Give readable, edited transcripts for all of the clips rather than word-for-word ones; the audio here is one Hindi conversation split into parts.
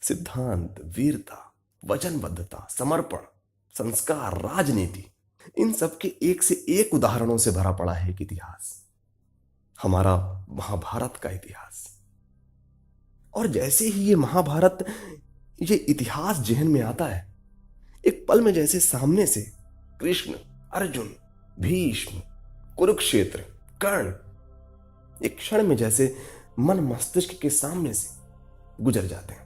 सिद्धांत, वीरता, वचनबद्धता, समर्पण, संस्कार, राजनीति, इन सब के एक से एक उदाहरणों से भरा पड़ा है एक इतिहास, हमारा महाभारत का इतिहास। और जैसे ही ये महाभारत, ये इतिहास जहन में आता है, एक पल में जैसे सामने से कृष्ण, अर्जुन, भीष्म, कुरुक्षेत्र, कर्ण, एक क्षण में जैसे मन मस्तिष्क के सामने से गुजर जाते हैं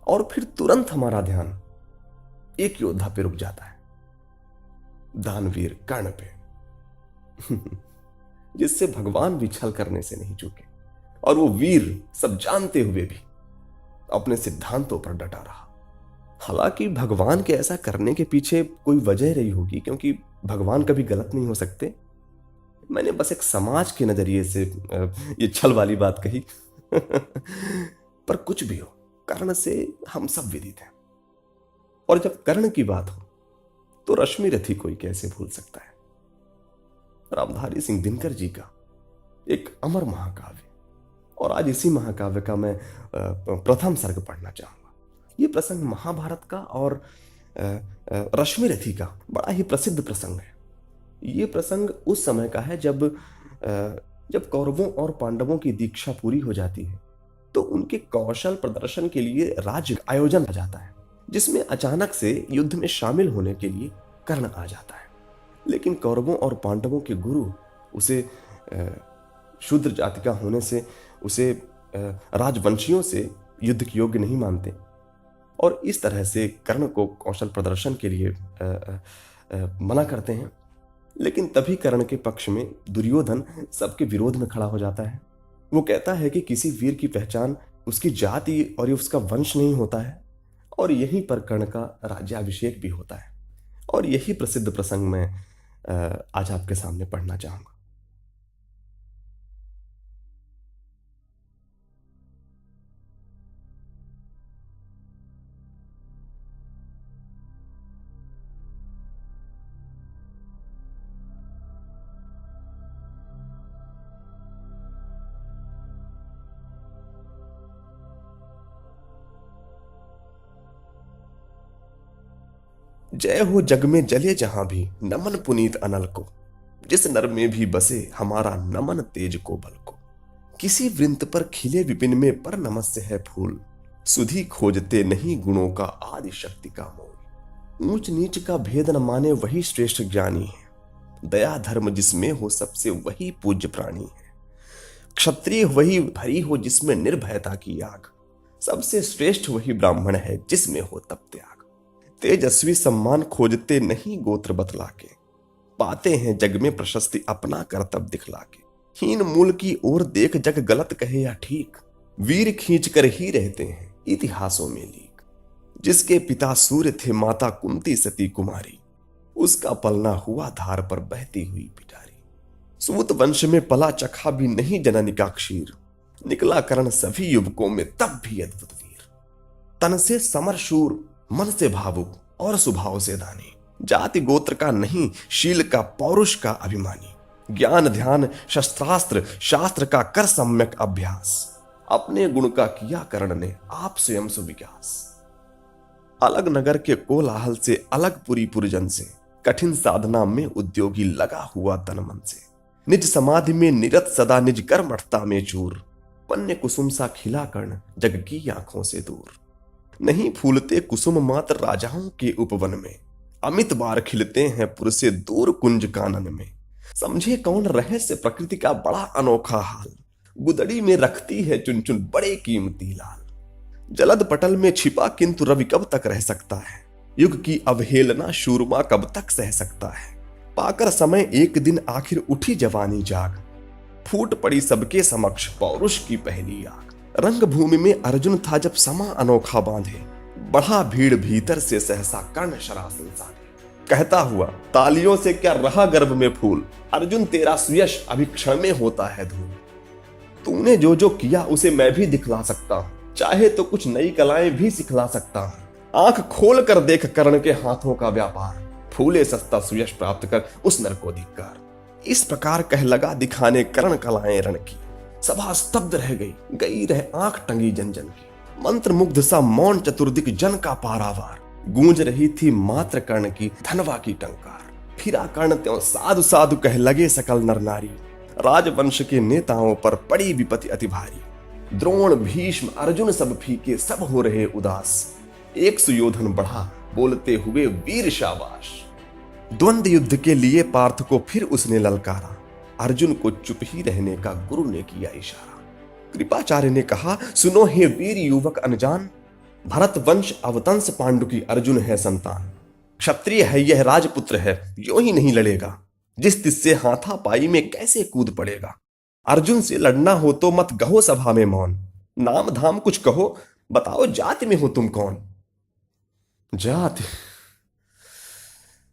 और फिर तुरंत हमारा ध्यान एक योद्धा पे रुक जाता है, दानवीर कर्ण पे, जिससे भगवान भी छल करने से नहीं चूके और वो वीर सब जानते हुए भी अपने सिद्धांतों पर डटा रहा। हालांकि भगवान के ऐसा करने के पीछे कोई वजह रही होगी, क्योंकि भगवान कभी गलत नहीं हो सकते। मैंने बस एक समाज के नजरिए से ये छल वाली बात कही। पर कुछ भी हो, कर्ण से हम सब विदित हैं। और जब कर्ण की बात हो तो रश्मि रथी कोई कैसे भूल सकता है। रामधारी सिंह दिनकर जी का एक अमर महाकाव्य, और आज इसी महाकाव्य का मैं प्रथम सर्ग पढ़ना चाहूंगा। ये प्रसंग महाभारत का और रश्मि रथी का बड़ा ही प्रसिद्ध प्रसंग है। ये प्रसंग उस समय का है जब कौरवों और पांडवों की दीक्षा पूरी हो जाती है तो उनके कौशल प्रदर्शन के लिए राज्य आयोजन हो जाता है, जिसमें अचानक से युद्ध में शामिल होने के लिए कर्ण आ जाता है। लेकिन कौरवों और पांडवों के गुरु उसे शूद्र जाति का होने से उसे राजवंशियों से युद्ध के योग्य नहीं मानते, और इस तरह से कर्ण को कौशल प्रदर्शन के लिए मना करते हैं। लेकिन तभी कर्ण के पक्ष में दुर्योधन सबके विरोध में खड़ा हो जाता है। वो कहता है कि किसी वीर की पहचान उसकी जाति और ये उसका वंश नहीं होता है, और यहीं पर कर्ण का राज्याभिषेक भी होता है। और यही प्रसिद्ध प्रसंग मैं आज आपके सामने पढ़ना चाहूंगा। जय हो जग में जले जहां भी नमन पुनीत अनल को, जिस नर में भी बसे हमारा नमन तेज को बल को। किसी वृंत पर खिले विपिन में पर नमस्य है फूल, सुधि खोजते नहीं गुणों का आदि शक्ति का मोल। ऊंच नीच का भेद न माने वही श्रेष्ठ ज्ञानी है, दया धर्म जिसमें हो सबसे वही पूज्य प्राणी है। क्षत्रिय वही भरी हो जिसमें निर्भयता की आग, सबसे श्रेष्ठ वही ब्राह्मण है जिसमें हो तप त्याग। तेजस्वी सम्मान खोजते नहीं गोत्र बतला के, पाते हैं जग में प्रशस्ति अपना करतब दिखला के। हीन मूल की ओर देख जग गलत कहे या ठीक, वीर खींच कर ही रहते हैं इतिहासों में लीक। जिसके पिता सूर्य थे माता कुंती सती कुमारी, उसका पलना हुआ धार पर बहती हुई पिटारी। सूत वंश में पला चखा भी नहीं जननी का क्षीर, निकला कर्ण सभी युवकों में तब भी अद्भुत वीर। तन से समर शूर, मन से भावुक और स्वभाव से दानी, जाति गोत्र का नहीं शील का पौरुष का अभिमानी। ज्ञान ध्यान शस्त्रास्त्र शास्त्र का कर सम्यक अभ्यास, अपने गुण का किया कर्ण ने आप स्वयं सुविकास। अलग नगर के कोलाहल से अलग पुरी पुरजन से, कठिन साधना में उद्योगी लगा हुआ तन मन से। निज समाधि में निरत सदा निज कर्मठता में चूर, वन्य कुसुम सा खिला कर्ण जग की आंखों से दूर। नहीं फूलते कुसुम मात्र राजाओं के उपवन में, अमित बार खिलते हैं पुर से दूर कुंज कानन में। समझे कौन रहस्य प्रकृति का बड़ा अनोखा हाल, गुदड़ी में रखती है चुन चुन बड़े कीमती लाल। जलद पटल में छिपा किंतु रवि कब तक रह सकता है, युग की अवहेलना शूरमा कब तक सह सकता है। पाकर समय एक दिन आखिर उठी जवानी जाग, फूट पड़ी सबके समक्ष पौरुष की पहली आग। रंग भूमि में अर्जुन था जब समा अनोखा बांधे, बढ़ा भीड़ भीतर से सहसा कर्ण शरासन साधे। कहता हुआ तालियों से क्या रहा गर्भ में फूल, अर्जुन तेरा सुयश अभी क्षण में होता है धूल। तूने जो जो किया उसे मैं भी दिखला सकता हूं, चाहे तो कुछ नई कलाएं भी सिखला सकता हूं। आंख खोल कर देख कर्ण के हाथों का व्यापार, फूले सस्ता सुयश प्राप्त कर उस नर को धिक्कार। इस प्रकार कह लगा दिखाने कर्ण कलाएं रण की, सभा स्तब्ध रह गई रह आंख टंगी जन जन की। मंत्रमुग्ध सा मौन चतुर्दिक जन का पारावार, गूंज रही थी मात्र कर्ण की धनवा की टंकार। फिरा कर्ण त्यों साधु साधु कह लगे सकल नर नारी, राजवंश के नेताओं पर पड़ी विपत्ति अति भारी। द्रोण भीष्म अर्जुन सब फीके सब हो रहे उदास, एक सुयोधन बढ़ा बोलते हुए वीर शाबाश। द्वंद्व युद्ध के लिए पार्थ को फिर उसने ललकारा, अर्जुन को चुप ही रहने का गुरु ने किया इशारा। कृपाचार्य ने कहा, सुनो हे वीर युवक अनजान, भरत वंश अवतंस पांडु की अर्जुन है संतान। क्षत्रिय है यह राजपुत्र है, यूं ही नहीं लड़ेगा, जिस तिससे हाथापाई में कैसे कूद पड़ेगा। अर्जुन से लड़ना हो तो मत गहो सभा में मौन, नाम धाम कुछ कहो, बताओ जाति में हो तुम कौन। जाति,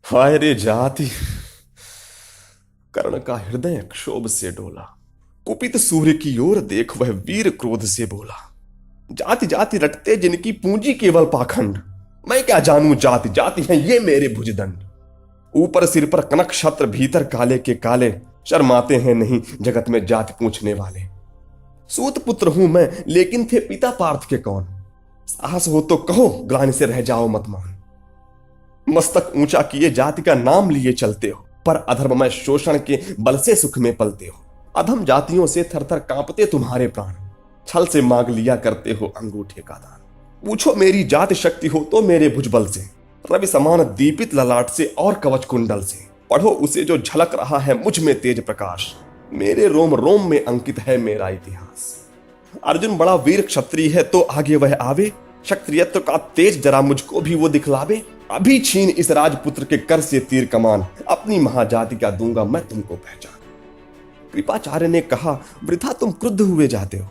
हाय रे जाति, कर्ण का हृदय क्षोभ से डोला। कुपित सूर्य की ओर देख वह वीर क्रोध से बोला, जाति जाति रटते जिनकी पूंजी केवल पाखंड, मैं क्या जानूं जाति जाति है ये मेरे भुजदंड। ऊपर सिर पर कनक छत्र, भीतर काले के काले, शर्माते हैं नहीं जगत में जाति पूछने वाले। सूत पुत्र हूं मैं लेकिन थे पिता पार्थ के कौन, साहस हो तो कहो ग्लानि से रह जाओ मत मौन। मस्तक ऊंचा किए जाति का नाम लिए चलते हो, पर अधर्म में शोषण के बल से सुख में पलते हो। अधम जातियों से थरथर कांपते तुम्हारे प्राण, छल से मांग लिया करते हो अंगूठे का दान। पूछो मेरी जाति शक्ति हो तो मेरे भुजबल से, रवि समान दीपित ललाट से और कवच कुंडल से। पढ़ो उसे जो झलक रहा है मुझ में तेज प्रकाश, मेरे रोम रोम में अंकित है मेरा इतिहास। अर्जुन बड़ा वीर क्षत्रिय है तो आगे वह आवे, क्षत्रियत्व का तेज जरा मुझको भी वो दिखलावे। अभी छीन इस राजपुत्र के कर से तीर कमान, अपनी महाजाति का दूंगा मैं तुमको पहचान। कृपाचार्य ने कहा, वृथा तुम क्रुद्ध हुए जाते हो,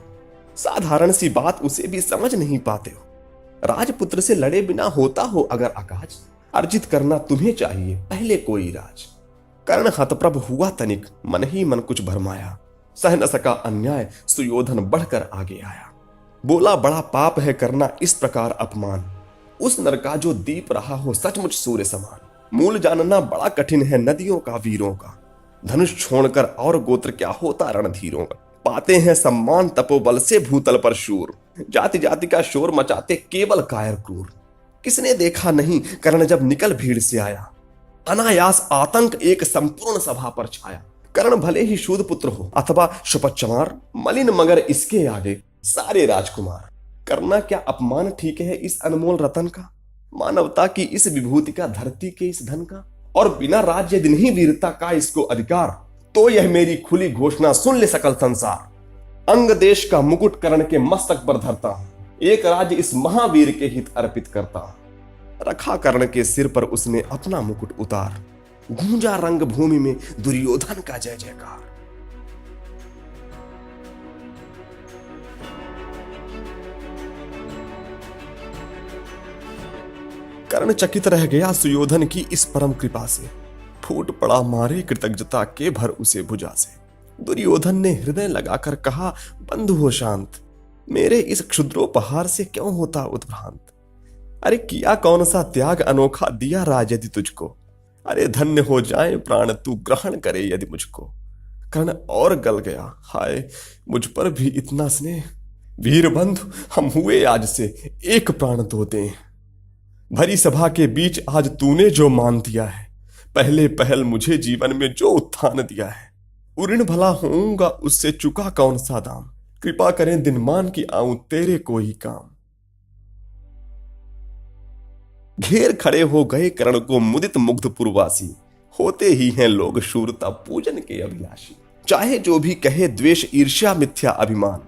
साधारण सी बात उसे भी समझ नहीं पाते हो। राजपुत्र से लड़े बिना होता हो अगर आकाज, अर्जित करना तुम्हें चाहिए पहले कोई राज। कर्ण हतप्रभ हुआ तनिक, मन ही मन कुछ भरमाया, सह न सका अन्याय सुयोधन बढ़कर आगे आया। बोला बड़ा पाप है करना इस प्रकार अपमान, उस नर का जो दीप रहा हो सचमुच सूर्य समान। मूल जानना बड़ा कठिन है नदियों का वीरों का, धनुष छोड़कर और गोत्र क्या होता रणधीरों का। पाते हैं सम्मान तपोबल से भूतल पर शूर, जाति जाति का शोर मचाते केवल कायर क्रूर। किसने देखा नहीं कर्ण जब निकल भीड़ से आया, अनायास आतंक एक संपूर्ण सभा पर छाया। कर्ण भले ही शूद्र पुत्र हो अथवा शपथ मलिन मगर इसके आगे सारे राजकुमार। करना क्या अपमान ठीक है इस अनमोल रतन का, मानवता की इस विभूति का, धरती के इस धन का। और बिना राज्य दिन ही वीरता का इसको अधिकार, तो यह मेरी खुली घोषणा सुन ले सकल संसार। अंग देश का मुकुट कर्ण के मस्तक पर धरता हूं, एक राज्य इस महावीर के हित अर्पित करता हूं। रखा कर्ण के सिर पर उसने अपना मुकुट उतार, गूंजा रंग भूमि में दुर्योधन का जय जयकार। कर्ण चकित रह गया सुयोधन की इस परम कृपा से, फूट पड़ा मारे कृतज्ञता के भर उसे भुजा से। दुर्योधन ने हृदय लगाकर कहा, बंधु हो शांत, मेरे इस क्षुद्रोपहार से क्यों होता उत्भ्रांत। अरे किया कौन सा त्याग अनोखा दिया राज यदि तुझको, अरे धन्य हो जाए प्राण तू ग्रहण करे यदि मुझको। कर्ण और गल गया, हाय मुझ पर भी इतना स्नेह, वीर बंधु हम हुए आज से एक प्राण दो दें। भरी सभा के बीच आज तूने जो मान दिया है, पहले पहल मुझे जीवन में जो उत्थान दिया है, उऋण भला होऊंगा उससे चुका कौन सा दाम। कृपा करें दिनमान की आऊं तेरे कोई काम। घेर खड़े हो गए कर्ण को मुदित मुग्ध पुरवासी, होते ही हैं लोग शूरता पूजन के अभिलाषी। चाहे जो भी कहे द्वेष ईर्ष्या मिथ्या अभिमान,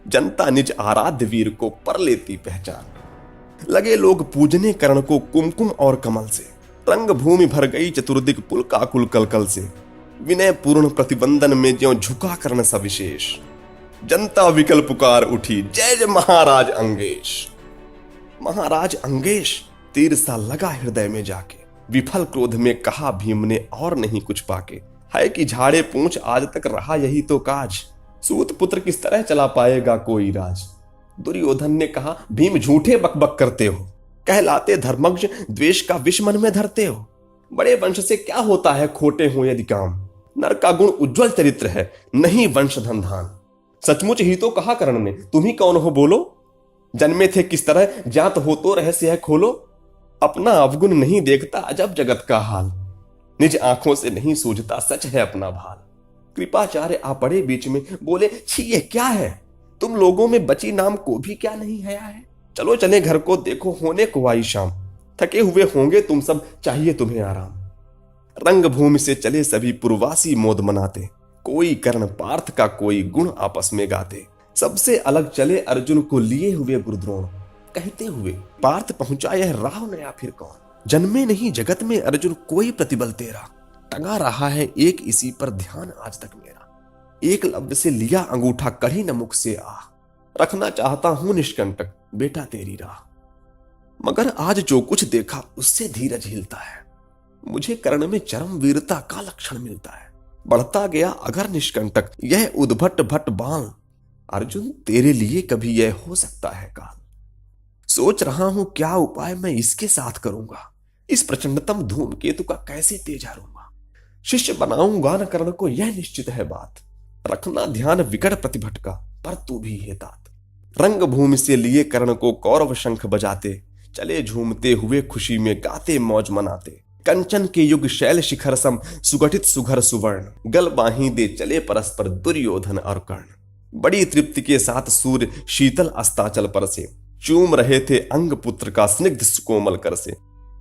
जनता निज आराध्य वीर को पर लेती पहचान। लगे लोग पूजने कर्ण को कुमकुम और कमल से, रंग भूमि भर गई चतुर्दिक पुल काकुल कलकल से। विनय पूर्ण प्रतिबंधन में ज्यों झुका कर्ण सविशेष, जनता विकल पुकार उठी जय जय महाराज अंगेश। महाराज अंगेश तीर सा लगा हृदय में जाके, विफल क्रोध में कहा भीम ने और नहीं कुछ पाके। है कि झाड़े पूंछ आज तक रहा यही तो काज, सूत पुत्र किस तरह चला पाएगा कोई राज। दुर्योधन ने कहा, भीम झूठे बकबक करते हो, कहलाते धर्मज्ञ द्वेष का विष मन में धरते हो। बड़े वंश से क्या होता है खोटे हो यदि काम, नर का गुण उज्जवल चरित्र है नहीं वंश धनधान। सचमुच ही तो कहा कर्ण ने, तुम ही कौन हो बोलो। जन्मे थे किस तरह ज्ञात हो तो रहस्य है खोलो। अपना अवगुण नहीं देखता अजब जगत का हाल। निज आंखों से नहीं सूझता सच है अपना भाल। कृपाचार्य आ पड़े बीच में बोले, छी ये क्या है? तुम लोगों में बची नाम को भी क्या नहीं हया है? चलो चले घर को, देखो होने को आई शाम। थके हुए होंगे तुम सब, चाहिए तुम्हें आराम। रंग भूमि से चले सभी पुरवासी मोद मनाते। कोई कर्ण पार्थ का कोई गुण आपस में गाते। सबसे अलग चले अर्जुन को लिए हुए गुरुद्रोण। कहते हुए पार्थ पहुंचा यह राह नया फिर कौन? जन्मे नहीं जगत में अर्जुन कोई प्रतिबल तेरा। टंगा रहा है एक इसी पर ध्यान आज तक मेरा। एक लब्ध से लिया अंगूठा कढ़ी न मुख से आ। रखना चाहता हूं निष्कंटक बेटा तेरी राह। मगर आज जो कुछ देखा उससे धीरज हिलता है। मुझे कर्ण में चरम वीरता का लक्षण मिलता है। बढ़ता गया अगर निष्कंटक यह उद्भट भट्ट बाण। अर्जुन तेरे लिए कभी यह हो सकता है काल। सोच रहा हूं क्या उपाय मैं इसके साथ करूंगा। इस प्रचंडतम धूमकेतु का कैसे तेज हरूंगा। शिष्य बनाऊंगा न कर्ण को यह निश्चित है बात। रखना ध्यान विकट प्रतिभट का पर तू भी है तात। रंग भूमि से लिए कर्ण को कौरव शंख बजाते। चले झूमते हुए खुशी में गाते मौज मनाते। कंचन के युग शैल शिखर सम सुगठित सुघर सुवर्ण। गल बाही दे चले परस्पर दुर्योधन और कर्ण। बड़ी तृप्ति के साथ सूर्य शीतल अस्ताचल पर से चूम रहे थे अंग पुत्र का स्निग्ध सुकोमल कर से।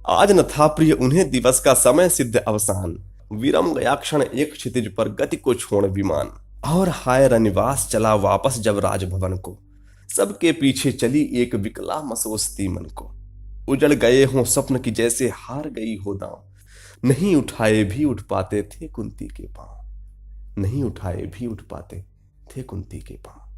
आज न था प्रिय उन्हें दिवस का समय सिद्ध अवसान। विरम गया क्षण एक क्षितिज पर गति को छोड़ विमान। और हाय रनिवास चला वापस जब राजभवन को। सबके पीछे चली एक विकला मसोसती मन को। उजड़ गए हों स्वप्न की जैसे हार गई हो दांव। नहीं उठाए भी उठ पाते थे कुंती के पांव। नहीं उठाए भी उठ पाते थे कुंती के पांव।